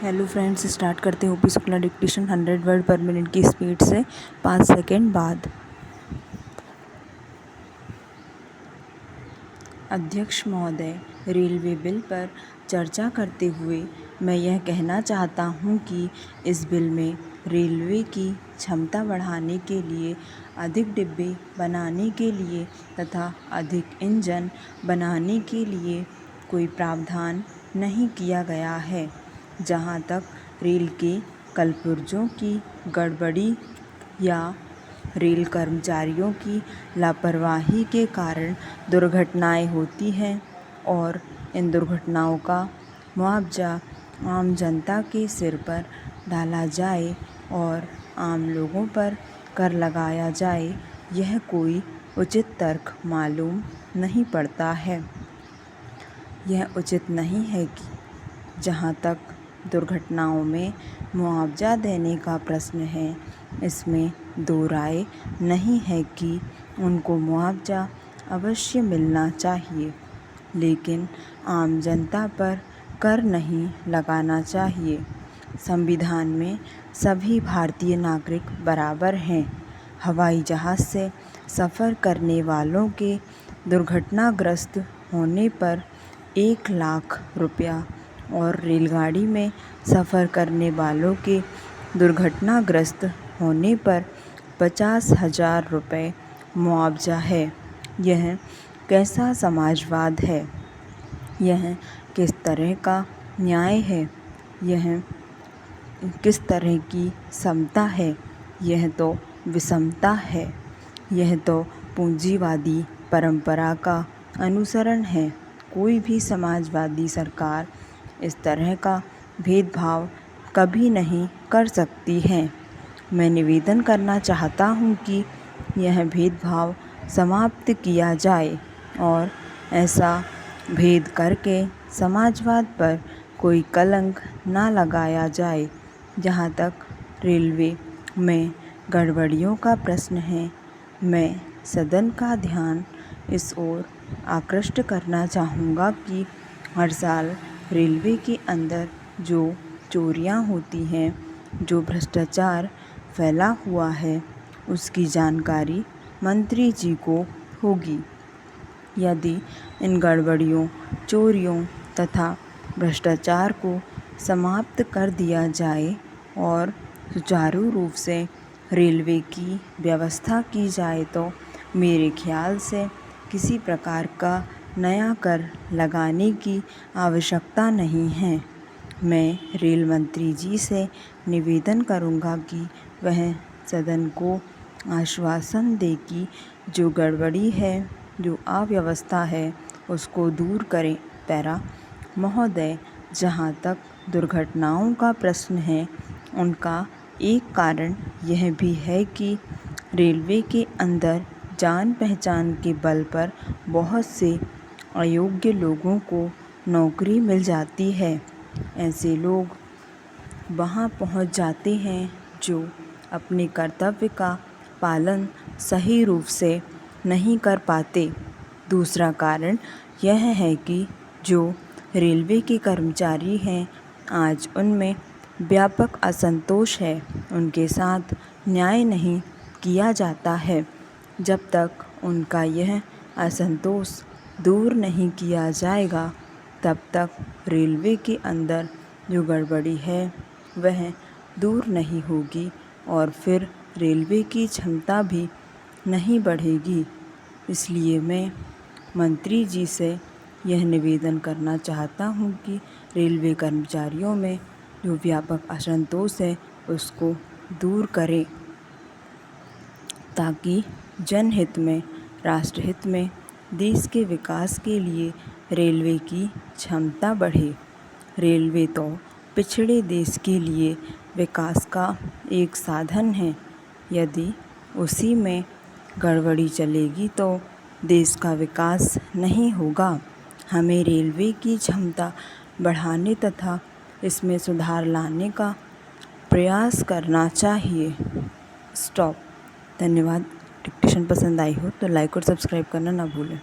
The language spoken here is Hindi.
हेलो फ्रेंड्स, स्टार्ट करते हैं ओपी शुक्ला डिक्टेशन 100 वर्ड पर मिनट की स्पीड से 5 सेकेंड बाद। अध्यक्ष महोदय, रेलवे बिल पर चर्चा करते हुए मैं यह कहना चाहता हूं कि इस बिल में रेलवे की क्षमता बढ़ाने के लिए, अधिक डिब्बे बनाने के लिए तथा अधिक इंजन बनाने के लिए कोई प्रावधान नहीं किया गया है। जहां तक रेल के कलपुर्जों की गड़बड़ी या रेल कर्मचारियों की लापरवाही के कारण दुर्घटनाएं होती हैं और इन दुर्घटनाओं का मुआवजा आम जनता के सिर पर डाला जाए और आम लोगों पर कर लगाया जाए, यह कोई उचित तर्क मालूम नहीं पड़ता है। यह उचित नहीं है कि जहाँ तक दुर्घटनाओं में मुआवजा देने का प्रश्न है, इसमें दो राय नहीं है कि उनको मुआवजा अवश्य मिलना चाहिए, लेकिन आम जनता पर कर नहीं लगाना चाहिए। संविधान में सभी भारतीय नागरिक बराबर हैं। हवाई जहाज़ से सफ़र करने वालों के दुर्घटनाग्रस्त होने पर 1 लाख रुपया और रेलगाड़ी में सफ़र करने वालों के दुर्घटनाग्रस्त होने पर 50,000 रुपये मुआवजा है। यह कैसा समाजवाद है? यह किस तरह का न्याय है? यह किस तरह की समता है? यह तो विषमता है। यह तो पूंजीवादी परंपरा का अनुसरण है। कोई भी समाजवादी सरकार इस तरह का भेदभाव कभी नहीं कर सकती है। मैं निवेदन करना चाहता हूँ कि यह भेदभाव समाप्त किया जाए और ऐसा भेद करके समाजवाद पर कोई कलंक ना लगाया जाए। जहाँ तक रेलवे में गड़बड़ियों का प्रश्न है, मैं सदन का ध्यान इस ओर आकृष्ट करना चाहूँगा कि हर साल रेलवे के अंदर जो चोरियां होती हैं, जो भ्रष्टाचार फैला हुआ है, उसकी जानकारी मंत्री जी को होगी। यदि इन गड़बड़ियों, चोरियों तथा भ्रष्टाचार को समाप्त कर दिया जाए और सुचारू रूप से रेलवे की व्यवस्था की जाए तो मेरे ख्याल से किसी प्रकार का नया कर लगाने की आवश्यकता नहीं है। मैं रेल मंत्री जी से निवेदन करूंगा कि वह सदन को आश्वासन दे कि जो गड़बड़ी है, जो अव्यवस्था है, उसको दूर करें। पैरा महोदय, जहाँ तक दुर्घटनाओं का प्रश्न है, उनका एक कारण यह भी है कि रेलवे के अंदर जान पहचान के बल पर बहुत से अयोग्य लोगों को नौकरी मिल जाती है। ऐसे लोग वहां पहुंच जाते हैं जो अपने कर्तव्य का पालन सही रूप से नहीं कर पाते। दूसरा कारण यह है कि जो रेलवे के कर्मचारी हैं, आज उनमें व्यापक असंतोष है। उनके साथ न्याय नहीं किया जाता है। जब तक उनका यह असंतोष दूर नहीं किया जाएगा, तब तक रेलवे के अंदर जो गड़बड़ी है वह दूर नहीं होगी और फिर रेलवे की क्षमता भी नहीं बढ़ेगी। इसलिए मैं मंत्री जी से यह निवेदन करना चाहता हूँ कि रेलवे कर्मचारियों में जो व्यापक असंतोष है, उसको दूर करें, ताकि जनहित में, राष्ट्रहित में, देश के विकास के लिए रेलवे की क्षमता बढ़े। रेलवे तो पिछड़े देश के लिए विकास का एक साधन है। यदि उसी में गड़बड़ी चलेगी तो देश का विकास नहीं होगा। हमें रेलवे की क्षमता बढ़ाने तथा इसमें सुधार लाने का प्रयास करना चाहिए। स्टॉप। धन्यवाद। डिक्टेशन पसंद आई हो तो लाइक और सब्सक्राइब करना ना भूलें।